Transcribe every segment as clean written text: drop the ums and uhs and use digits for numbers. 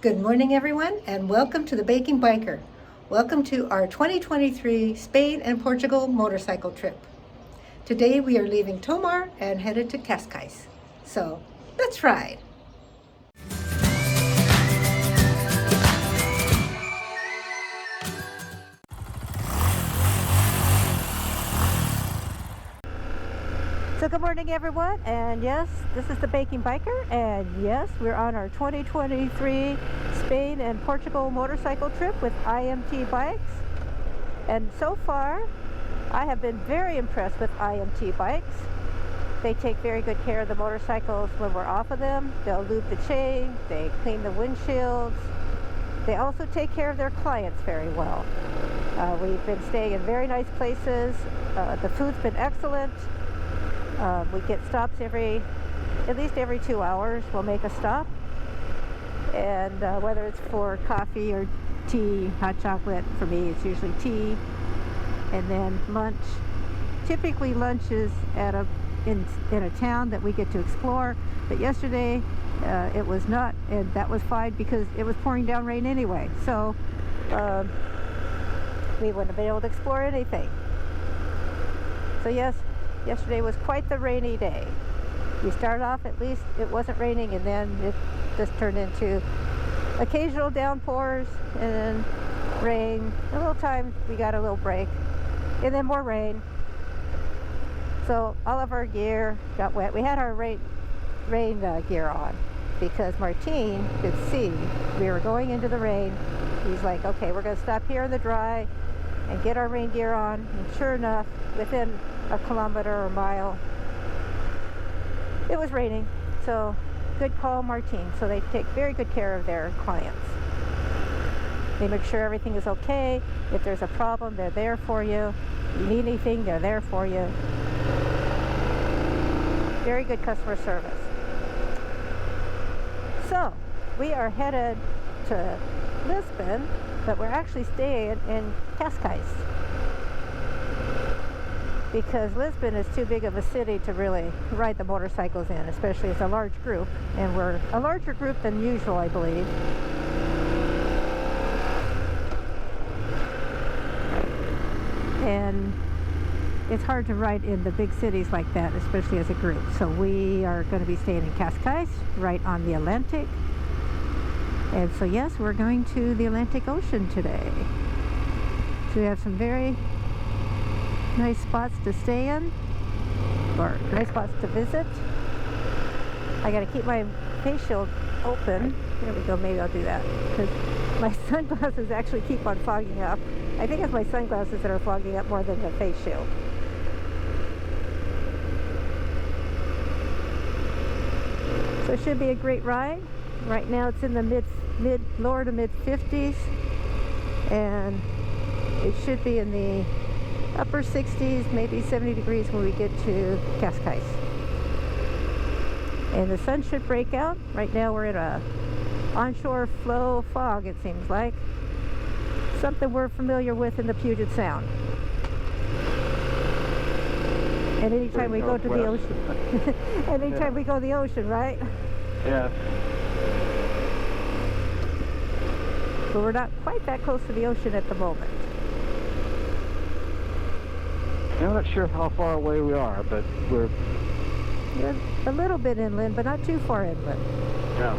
Good morning, everyone, and welcome to the Baking Biker. Welcome to our 2023 Spain and Portugal motorcycle trip. Today we are leaving Tomar and headed to Cascais. So, let's ride! So good morning, everyone, and yes, this is the Baking Biker, and yes, we're on our 2023 Spain and Portugal motorcycle trip with IMTBikes. And so far, I have been very impressed with IMTBikes. They take very good care of the motorcycles when we're off of them. They'll lube the chain, they clean the windshields. They also take care of their clients very well. We've been staying in very nice places. The food's been excellent. We get stops at least every 2 hours. We'll make a stop, and whether it's for coffee or tea, hot chocolate, for me it's usually tea, and then lunch. Typically lunch is in a town that we get to explore, but yesterday it was not, and that was fine because it was pouring down rain anyway, so we wouldn't have been able to explore anything. So yes, yesterday was quite the rainy day. We started off, at least it wasn't raining, and then it just turned into occasional downpours and then rain. A little time we got a little break, and then more rain. So all of our gear got wet. We had our rain gear on because Martin could see we were going into the rain. He's like, okay, we're going to stop here in the dry and get our rain gear on. And sure enough, within a kilometer or mile, it was raining. So good call, Martin. So they take very good care of their clients. They make sure everything is okay. If there's a problem, they're there for you. If you need anything, they're there for you. Very good customer service. So we are headed to Lisbon, but we're actually staying in Cascais because Lisbon is too big of a city to really ride the motorcycles in, especially as a large group, and we're a larger group than usual, I believe. And it's hard to ride in the big cities like that, especially as a group. So we are going to be staying in Cascais, right on the Atlantic. And so yes, we're going to the Atlantic Ocean today. So we have some very nice spots to stay in, or nice spots to visit. I got to keep my face shield open. There we go, maybe I'll do that, because my sunglasses actually keep on fogging up. I think it's my sunglasses that are fogging up more than the face shield. So it should be a great ride. Right now it's in the lower to mid 50s, and it should be in the upper 60s, maybe 70 degrees when we get to Cascais. And the sun should break out. Right now we're in a onshore flow fog, it seems like. Something we're familiar with in the Puget Sound. And anytime we go to the ocean. Anytime we go to the ocean, right? Yeah. But we're not quite that close to the ocean at the moment. I'm not sure how far away we are, but we're a little bit inland, but not too far inland. Yeah.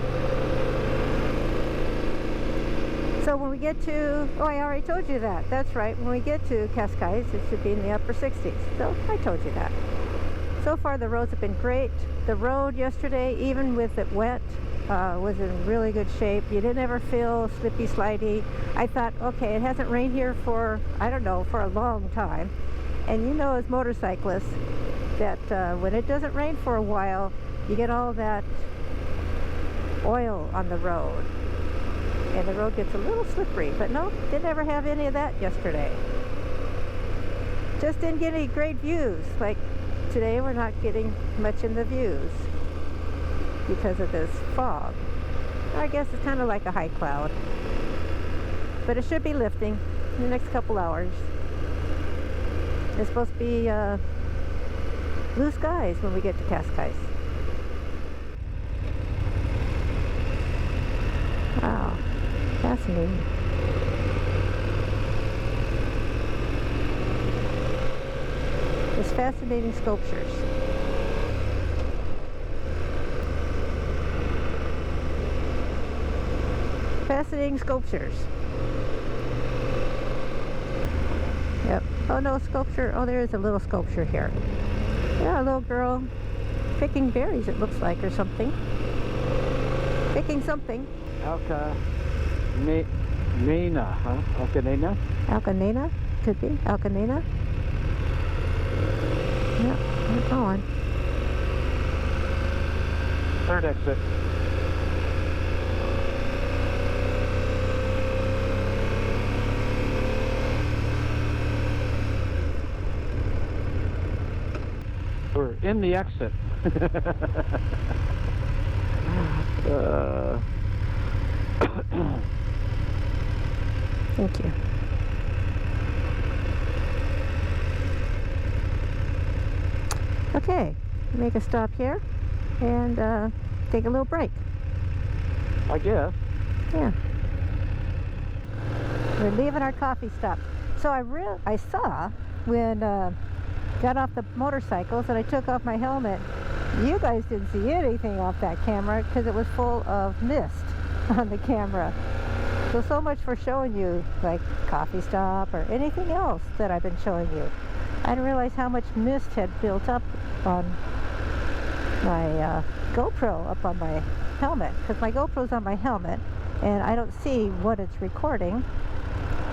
So when we get to, oh, I already told you that. That's right. When we get to Cascais, it should be in the upper 60s. So I told you that. So far the roads have been great. The road yesterday, even with it wet, was in really good shape. You didn't ever feel slippy, slidey. I thought, okay, it hasn't rained here for, I don't know, for a long time. And you know, as motorcyclists, that when it doesn't rain for a while, you get all that oil on the road. And the road gets a little slippery. But no, didn't ever have any of that yesterday. Just didn't get any great views. Like today, we're not getting much in the views because of this fog. I guess it's kind of like a high cloud. But it should be lifting in the next couple hours. It's supposed to be blue skies when we get to Cascais. Wow, fascinating. Just fascinating sculptures. Fascinating sculptures. Yep. Oh no, sculpture. Oh, there is a little sculpture here. Yeah, a little girl picking berries, it looks like, or something. Picking something. Alcanena, huh? Alcanena? Alcanena? Could be. Alcanena? Yep, we're going. Third exit. We're in the exit. Thank you. Okay, make a stop here and take a little break. I guess. Yeah. We're leaving our coffee stop. So I saw when got off the motorcycles and I took off my helmet, you guys didn't see anything off that camera because it was full of mist on the camera. So much for showing you like coffee stop or anything else that I've been showing you. I didn't realize how much mist had built up on my GoPro, up on my helmet, because my GoPro's on my helmet and I don't see what it's recording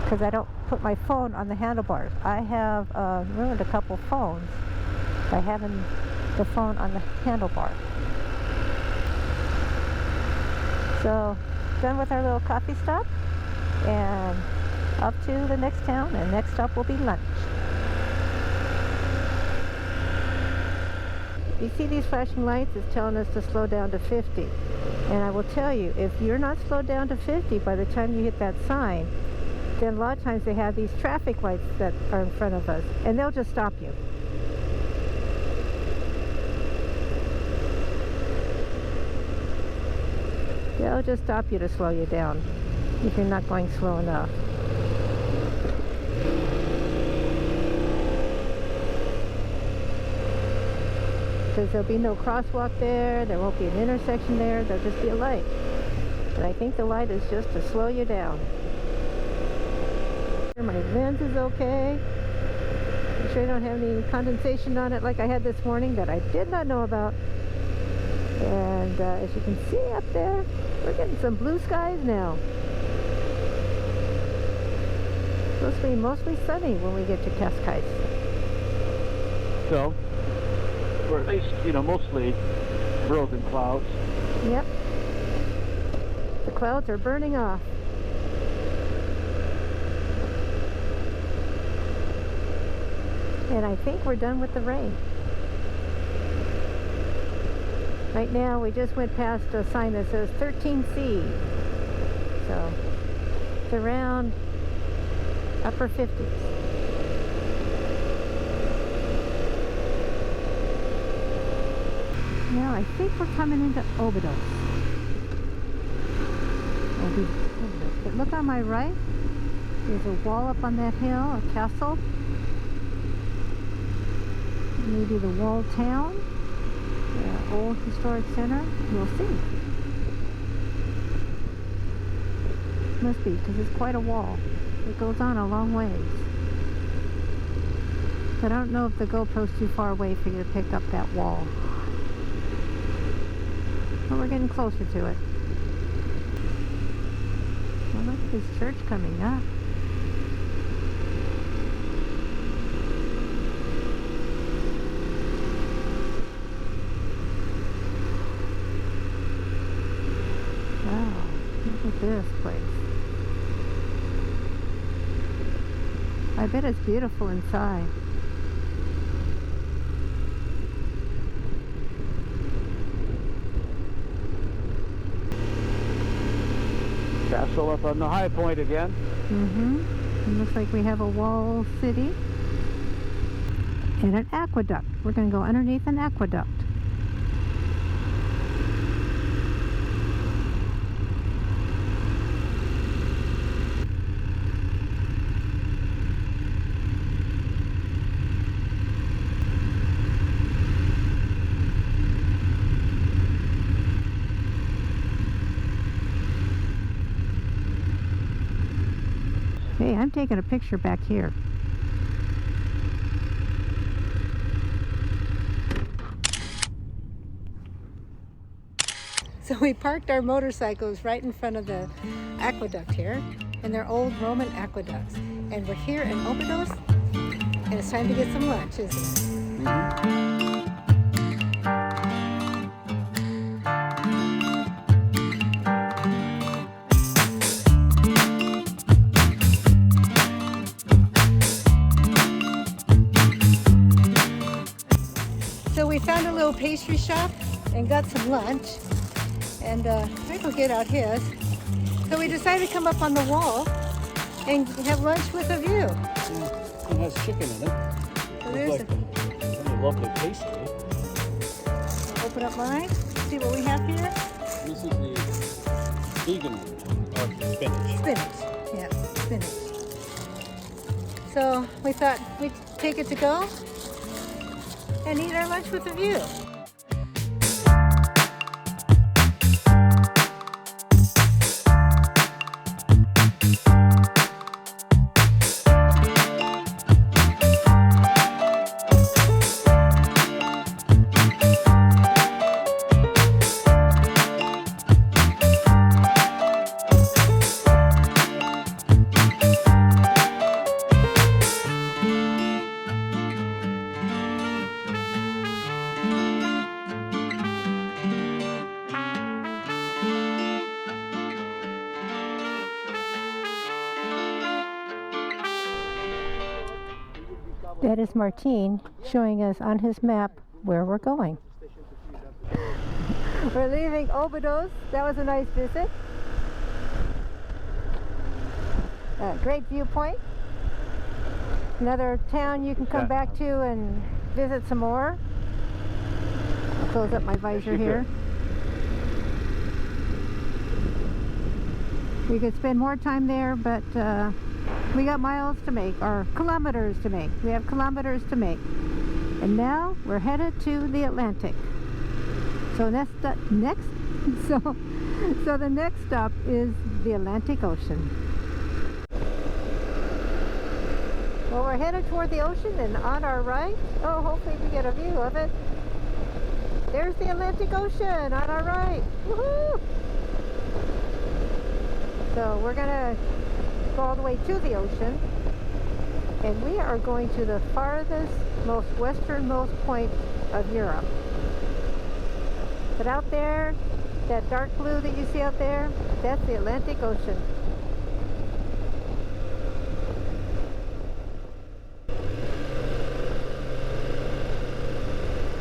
because I don't put my phone on the handlebars. I have ruined a couple phones by having the phone on the handlebar. So, done with our little coffee stop and up to the next town, and next stop will be lunch. You see these flashing lights? It's telling us to slow down to 50. And I will tell you, if you're not slowed down to 50 by the time you hit that sign, then a lot of times they have these traffic lights that are in front of us, and they'll just stop you. They'll just stop you to slow you down if you're not going slow enough. Because there'll be no crosswalk there, there won't be an intersection there, there'll just be a light. And I think the light is just to slow you down. My lens is okay. I'm sure I don't have any condensation on it like I had this morning that I did not know about. And as you can see up there, we're getting some blue skies now. It's supposed to be mostly sunny when we get to Cascais. So, or at least, you know, mostly broken clouds. Yep. The clouds are burning off. And I think we're done with the rain. Right now, we just went past a sign that says 13C. So, it's around upper 50s. Now, I think we're coming into Obidos. But look on my right. There's a wall up on that hill, a castle. Maybe the walled town, the old historic center. We'll see. Must be, because it's quite a wall. It goes on a long ways. But I don't know if the GoPro's too far away for you to pick up that wall. But we're getting closer to it. Well, look at this church coming up. This place. I bet it's beautiful inside. Castle up on the high point again. It looks like we have a wall city and an aqueduct. We're going to go underneath an aqueduct. Okay, I'm taking a picture back here. So we parked our motorcycles right in front of the aqueduct here, and they're old Roman aqueducts. And we're here in Obidos, and it's time to get some lunch, isn't it? So we found a little pastry shop and got some lunch, and Michael get out his. So we decided to come up on the wall and have lunch with a view. Yeah, it has chicken in it. So there's A lovely pastry. open up mine, see what we have here. This is the vegan one, or spinach. Spinach, yeah, spinach. So we thought we'd take it to go and eat our lunch with a view. That is Martine showing us on his map where we're going. We're leaving Obidos. That was a nice visit. Great viewpoint. Another town you can come back to and visit some more. I'll close up my visor here. We could spend more time there, but we got miles to make, or kilometers to make. We have kilometers to make. And now we're headed to the Atlantic. So so the next stop is the Atlantic Ocean. Well, we're headed toward the ocean, and on our right, oh, hopefully we get a view of it. There's the Atlantic Ocean on our right. Woohoo! So we're gonna go all the way to the ocean, and we are going to the farthest, most westernmost point of Europe. But out there, that dark blue that you see out there, that's the Atlantic Ocean.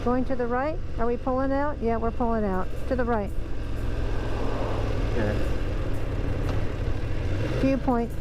Going to the right? Are we pulling out? Yeah, we're pulling out. To the right. Okay. Viewpoint.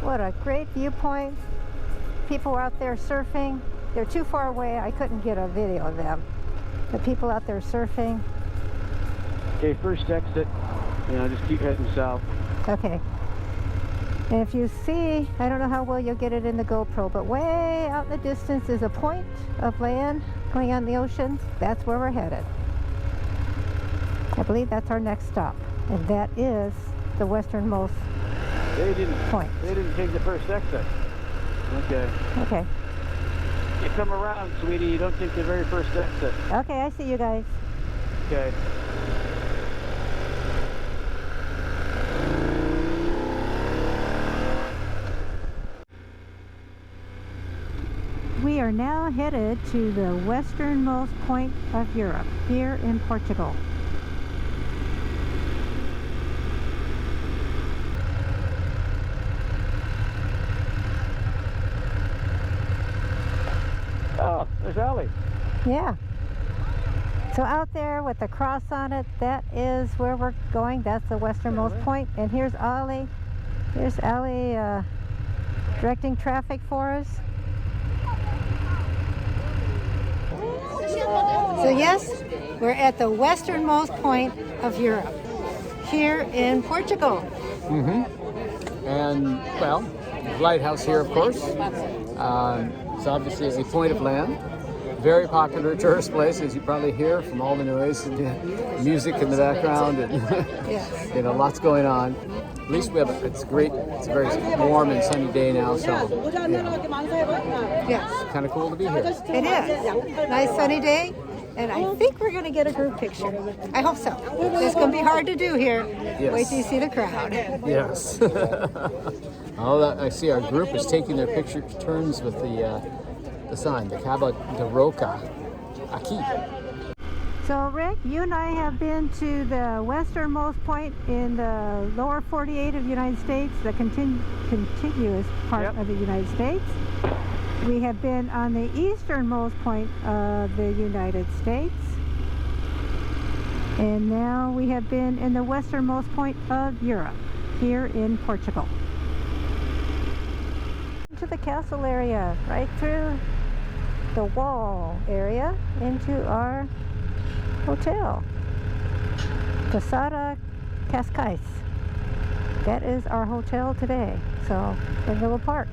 What a great viewpoint. people out there surfing. They're too far away. I couldn't get a video of them. The people out there surfing. Okay, first exit. Just keep heading south. Okay. And if you see, I don't know how well you'll get it in the GoPro, but way out in the distance is a point of land going on the ocean. That's where we're headed. I believe that's our next stop, and that is the westernmost point. They didn't take the first exit. Okay. Okay. You come around, sweetie. You don't take the very first exit. Okay, I see you guys. Okay. We are now headed to the westernmost point of Europe, here in Portugal. Oh, there's Allie. Yeah. So out there with the cross on it, that is where we're going. That's the westernmost point. And here's Ollie. Here's Allie directing traffic for us. So yes, we're at the westernmost point of Europe, here in Portugal. And, well, the lighthouse here, of course. It's obviously is a point of land. Very popular tourist place, as you probably hear from all the noise and music in the background, and Yes. lots going on. At least we have it's great. It's a very warm and sunny day now, so Yes, it's kind of cool to be here. it is. Nice sunny day. And I think we're going to get a group picture. I hope so. It's going to be hard to do here. Yes. Wait till you see the crowd. Yes. I see our group is taking their picture turns with the sign, the Cabo da Roca. Aqui. So Rick, you and I have been to the westernmost point in the lower 48 of the United States, the contiguous part of the United States. We have been on the easternmost point of the United States. And now we have been in the westernmost point of Europe, here in Portugal. To the castle area, right through the wall area into our hotel, Posada Cascais. That is our hotel today. So we're going to go park.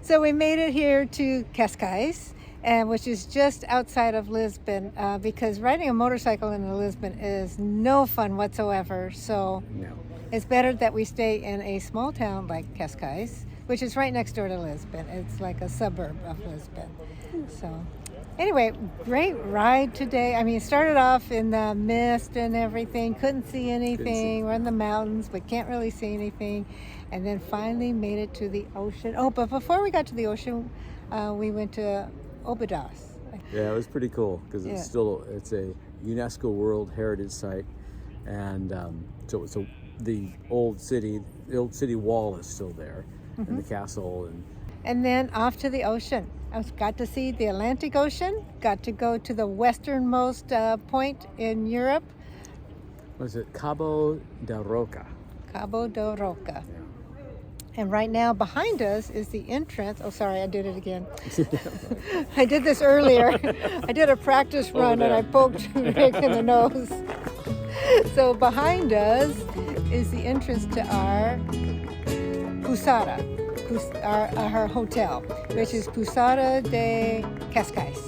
So we made it here to Cascais, which is just outside of Lisbon, because riding a motorcycle in Lisbon is no fun whatsoever. So it's better that we stay in a small town like Cascais, which is right next door to Lisbon. It's like a suburb of Lisbon. So anyway, great ride today. I mean, it started off in the mist and everything. Couldn't see anything. We're in the mountains, but can't really see anything. And then finally made it to the ocean. Oh, but before we got to the ocean, we went to Obidos. Yeah, it was pretty cool because it's a UNESCO World Heritage Site, and so the old city wall is still there, and the castle, and then off to the ocean. I got to see the Atlantic Ocean. Got to go to the westernmost point in Europe. Was it Cabo da Roca? Cabo da Roca. And right now behind us is the entrance. Oh, sorry, I did it again. I did this earlier. I did a practice run and I poked Rick in the nose. So behind us is the entrance to our Posada, our hotel, which is Posada de Cascais.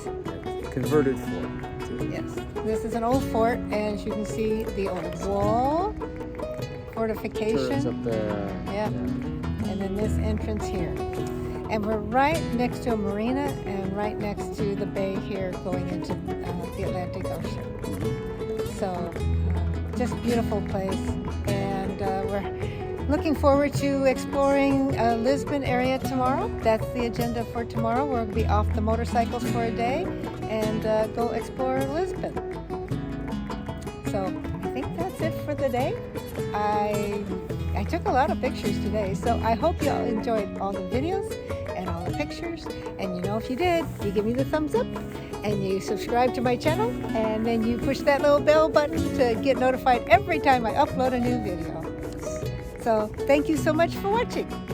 Converted fort. Yes, this is an old fort, and as you can see, the old wall, fortification. Turns up there. Yeah. And then this entrance here. And we're right next to a marina and right next to the bay here going into the Atlantic Ocean. So just beautiful place. And we're looking forward to exploring Lisbon area tomorrow. That's the agenda for tomorrow. We'll be off the motorcycles for a day and go explore Lisbon. So I think that's it for the day. I took a lot of pictures today, so I hope you all enjoyed all the videos and all the pictures. And if you did, you give me the thumbs up. and you subscribe to my channel, and then you push that little bell button to get notified every time I upload a new video. So thank you so much for watching.